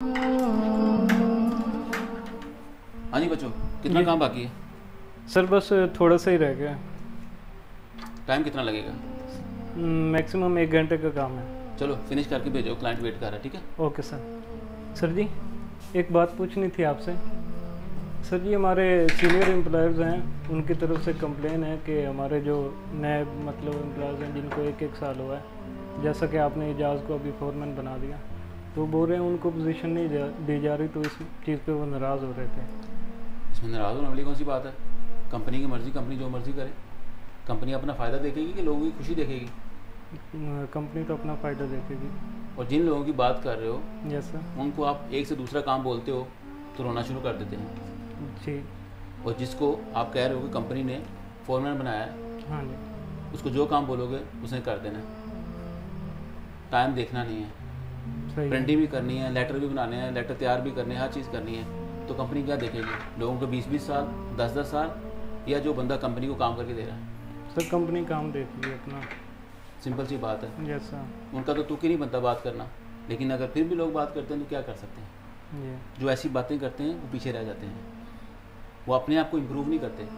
हाँ जी बच्चों, कितना काम बाकी है? सर बस थोड़ा सा ही रह गया। टाइम कितना लगेगा? मैक्सिमम 1 घंटे का काम है। चलो फिनिश करके भेजो, क्लाइंट वेट कर रहा है, ठीक है? Okay sir. सर जी एक बात पूछनी थी आपसे। सर जी हमारे सीनियर एम्प्लॉयज़ हैं, उनकी तरफ से कंप्लेन है कि हमारे जो नए मतलब एम्प्लॉयज़ हैं जिनको 1-1 साल हुआ है, जैसा कि आपने एजाज़ को अभी फोरमैन बना दिया, तो बोल रहे हैं उनको पोजीशन नहीं दी जा रही, तो इस चीज़ पे वो नाराज़ हो रहे थे। इसमें नाराज़ होने वाली कौन सी बात है? कंपनी की मर्ज़ी, कंपनी जो मर्ज़ी करे। कंपनी अपना फ़ायदा देखेगी कि लोगों की खुशी देखेगी? कंपनी तो अपना फ़ायदा देखेगी। और जिन लोगों की बात कर रहे हो यस सर। उनको आप एक से दूसरा काम बोलते हो तो रोना शुरू कर देते हैं। जी। और जिसको आप कह रहे हो कि कंपनी ने फोरमैन बनाया है, हाँ जी। उसको जो काम बोलोगे उसने कर देना है। टाइम देखना नहीं है, सही है। प्रिंटिंग भी करनी है, लेटर भी बनाने हैं, लेटर तैयार भी करने हैं, हर चीज़ करनी है। तो कंपनी क्या देखेगी? लोगों को 20-20 साल, 10-10 साल, या जो बंदा कंपनी को काम करके दे रहा है? सर कंपनी काम देती है अपना। सिंपल सी बात है। Yes sir. उनका तो तुक ही नहीं बनता बात करना, लेकिन अगर फिर भी लोग बात करते हैं तो क्या कर सकते हैं? ये जो ऐसी बातें करते हैं वो पीछे रह जाते हैं। वो अपने आप को इम्प्रूव नहीं करते,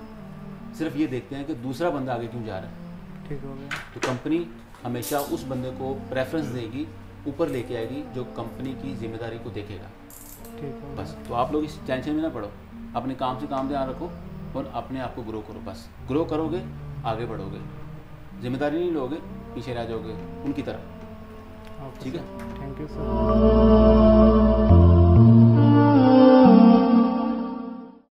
सिर्फ ये देखते हैं कि दूसरा बंदा आगे क्यों जा रहा है। ठीक हो गया। तो कंपनी हमेशा उस बंदे को प्रेफरेंस देगी, ऊपर लेके आएगी जो कंपनी की जिम्मेदारी को देखेगा। ठीक हो बस, तो आप लोग इस टेंशन में ना पड़ो, अपने काम से काम ध्यान रखो और अपने आप को ग्रो करो। बस ग्रो करोगे आगे बढ़ोगे, जिम्मेदारी नहीं लोगे पीछे रह जाओगे उनकी तरह। गया। ठीक है? Thank you sir.